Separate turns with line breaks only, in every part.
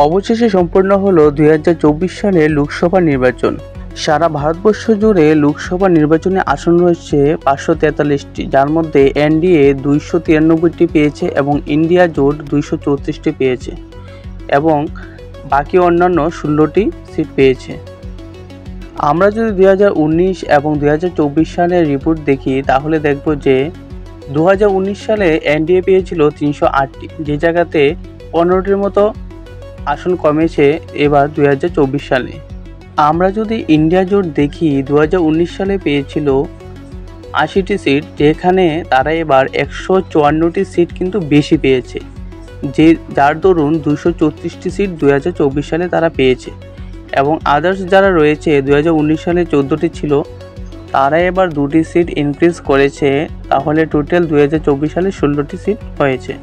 অবশেষে সম্পন্ন হলো 2024 সালের লোকসভা নির্বাচন। সারা ভারতবর্ষ জুড়ে লোকসভা নির্বাচনে আসন রয়েছে 543টি, যার মধ্যে এনডিএ 293টি পেয়েছে এবং ইন্ডিয়া জোট 234টি পেয়েছে এবং বাকি অন্যান্য 16টি সিট পেয়েছে। আমরা যদি 2019 এবং 2024 সালের রিপোর্ট দেখি তাহলে দেখব যে 2019 সালে এনডিএ পেয়েছিল 308টি, যে জায়গাতে 15টির মতো আসন কমেছে এবার 2024 সালে। আমরা যদি ইন্ডিয়া জোট দেখি 2019 সালে পেয়েছিল 80টি সিট, যেখানে তারা এবার 154টি সিট কিন্তু বেশি পেয়েছে, যার দরুন 234টি সিট 2024 সালে তারা পেয়েছে এবং আদার্স যারা রয়েছে 2019 সালে 14টি ছিল, তারা এবার 2টি সিট ইনক্রিজ করেছে, তাহলে টোটাল 2024 সালে 16টি সিট হয়েছে।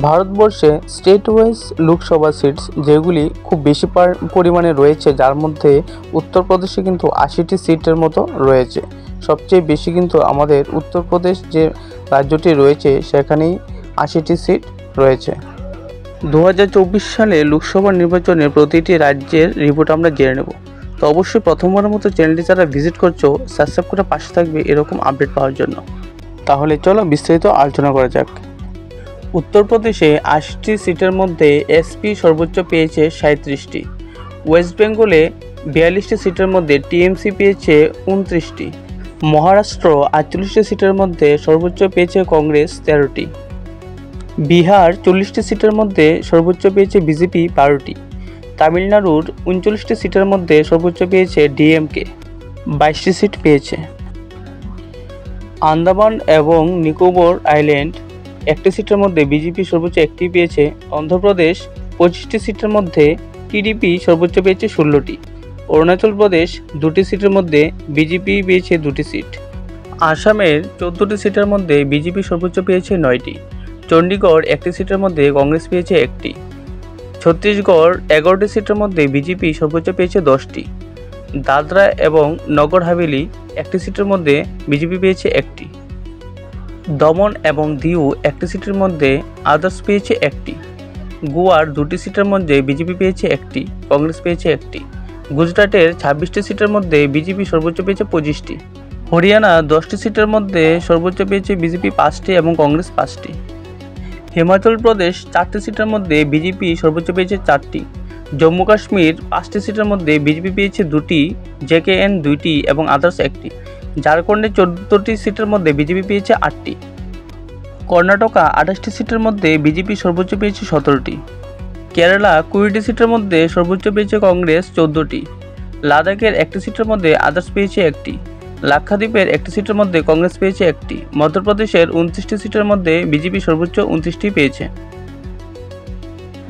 ভারতবর্ষে স্টেট ওয়াইজ লোকসভা সিটস যেগুলি খুব বেশি পরিমাণে রয়েছে, যার মধ্যে উত্তরপ্রদেশে কিন্তু 80টি সিটের মতো রয়েছে। সবচেয়ে বেশি কিন্তু আমাদের উত্তরপ্রদেশ যে রাজ্যটি রয়েছে সেখানেই 80টি সিট রয়েছে। 2024 সালে লোকসভা নির্বাচনের প্রতিটি রাজ্যের রিপোর্ট আমরা জেনে নেব। তো অবশ্যই প্রথমবারের মতো চ্যানেলটি যারা ভিজিট করছো সাবস্ক্রাইব করে পাশে থাকবে এরকম আপডেট পাওয়ার জন্য। তাহলে চলো বিস্তারিত আলোচনা করা যাক। উত্তরপ্রদেশে 80টি সিটের মধ্যে এসপি সর্বোচ্চ পেয়েছে 37টি, ওয়েস্ট বেঙ্গলে 42টি সিটের মধ্যে টিএমসি পেয়েছে 29টি, মহারাষ্ট্র 48টি সিটের মধ্যে সর্বোচ্চ পেয়েছে কংগ্রেস 13টি, বিহার 40টি সিটের মধ্যে সর্বোচ্চ পেয়েছে বিজেপি 12টি, তামিলনাড়ুর 39টি সিটের মধ্যে সর্বোচ্চ পেয়েছে ডিএমকে 22টি সিট পেয়েছে, আন্দামান এবং নিকোবর আইল্যান্ড 1টি সিটের মধ্যে বিজেপি সর্বোচ্চ 1টি পেয়েছে, অন্ধ্রপ্রদেশ 25টি সিটের মধ্যে টিডিপি সর্বোচ্চ পেয়েছে 16টি, অরুণাচল প্রদেশ 2টি সিটের মধ্যে বিজেপি পেয়েছে 2টি সিট, আসামের 14টি সিটের মধ্যে বিজেপি সর্বোচ্চ পেয়েছে 9টি, চণ্ডীগড় 1টি সিটের মধ্যে কংগ্রেস পেয়েছে 1টি, ছত্তিশগড় 11টি সিটের মধ্যে বিজেপি সর্বোচ্চ পেয়েছে 10টি, দাদরা এবং নগর হাভেলি 1টি সিটের মধ্যে বিজেপি পেয়েছে 1টি, দমন এবং দিউ 1টি সিটের মধ্যে আদার্স পেয়েছে 1টি, গোয়ার 2টি সিটের মধ্যে বিজেপি পেয়েছে 1টি, কংগ্রেস পেয়েছে 1টি, গুজরাটের 26টি সিটের মধ্যে বিজেপি সর্বোচ্চ পেয়েছে 25টি, হরিয়ানা 10টি সিটের মধ্যে সর্বোচ্চ পেয়েছে বিজেপি 5টি এবং কংগ্রেস 5টি, হিমাচল প্রদেশ 4টি সিটের মধ্যে বিজেপি সর্বোচ্চ পেয়েছে 4টি, জম্মু কাশ্মীর 5টি সিটের মধ্যে বিজেপি পেয়েছে 2টি, জেকেএন 2টি এবং আদার্স 1টি, ঝাড়খণ্ডে 14টি সিটের মধ্যে বিজেপি পেয়েছে 8টি, কর্ণাটকা 28টি সিটের মধ্যে বিজেপি সর্বোচ্চ পেয়েছে 17টি, কেরালা 20টি সিটের মধ্যে সর্বোচ্চ পেয়েছে কংগ্রেস 14টি, লাদাখের 1টি সিটের মধ্যে আদার্স পেয়েছে 1টি, লাক্ষাদ্বীপের 1টি সিটের মধ্যে কংগ্রেস পেয়েছে 1টি, মধ্যপ্রদেশের 29টি সিটের মধ্যে বিজেপি সর্বোচ্চ 29টি পেয়েছে,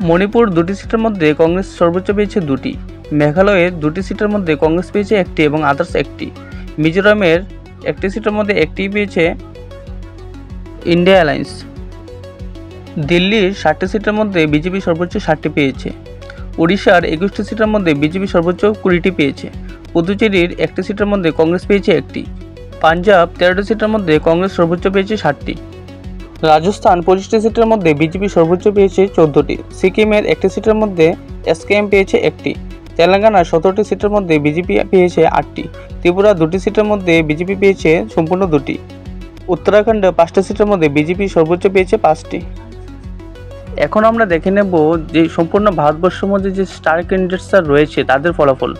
মণিপুর 2টি সিটের মধ্যে কংগ্রেস সর্বোচ্চ পেয়েছে 2টি, মেঘালয়ের 2টি সিটের মধ্যে কংগ্রেস পেয়েছে 1টি এবং আদার্স 1টি, মিজোরামের 1টি সিটের মধ্যে 1টি পেয়েছে ইন্ডিয়া অ্যালায়েন্স, দিল্লির 60টি সিটের মধ্যে বিজেপি সর্বোচ্চ 60টি পেয়েছে, উড়িষ্যার 21টি সিটের মধ্যে বিজেপি সর্বোচ্চ 20টি পেয়েছে, পুদুচেরির 1টি সিটের মধ্যে কংগ্রেস পেয়েছে 1টি, পাঞ্জাব 13টি সিটের মধ্যে কংগ্রেস সর্বোচ্চ পেয়েছে 60টি, রাজস্থান 25টি সিটের মধ্যে বিজেপি সর্বোচ্চ পেয়েছে 14টি, সিকিমের 1টি সিটের মধ্যে এসকেএম পেয়েছে 1টি, তেলেঙ্গানা 17টি সিটের মধ্যে বিজেপি পেয়েছে 8টি, ত্রিপুরা 2টি সিটের মধ্যে বিজেপি পেয়েছে সম্পূর্ণ 2টি, উত্তরাখণ্ড 5টি সিটের মধ্যে বিজেপি সর্বোচ্চ পেয়েছে 5টি। এখন আমরা দেখে নেব যে সম্পূর্ণ ভারতবর্ষের মধ্যে যে স্টার ক্যান্ডিডেটসরা রয়েছে তাদের ফলাফল।